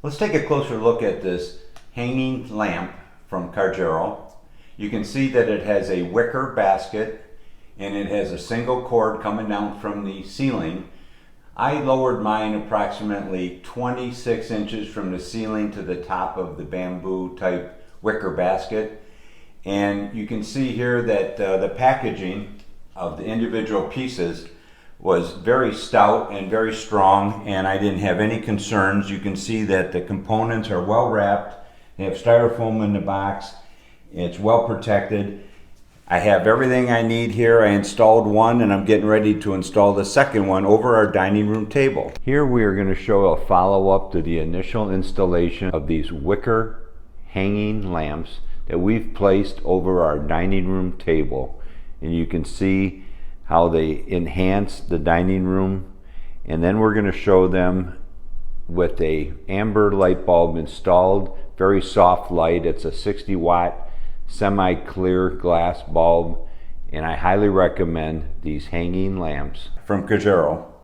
Let's take a closer look at this hanging lamp from Cargero. You can see that it has a wicker basket and it has a single cord coming down from the ceiling. I lowered mine approximately 26 inches from the ceiling to the top of the bamboo type wicker basket. And you can see here that the packaging of the individual pieces was very stout and very strong, and I didn't have any concerns. You can see that the components are well wrapped. They have styrofoam in the box. It's well protected. I have everything I need here. I installed one and I'm getting ready to install the second one over our dining room table. Here we are going to show a follow-up to the initial installation of these wicker hanging lamps that we've placed over our dining room table. And you can see how they enhance the dining room. And then we're going to show them with a amber light bulb installed, very soft light. It's a 60-watt semi-clear glass bulb, and I highly recommend these hanging lamps from Cargero.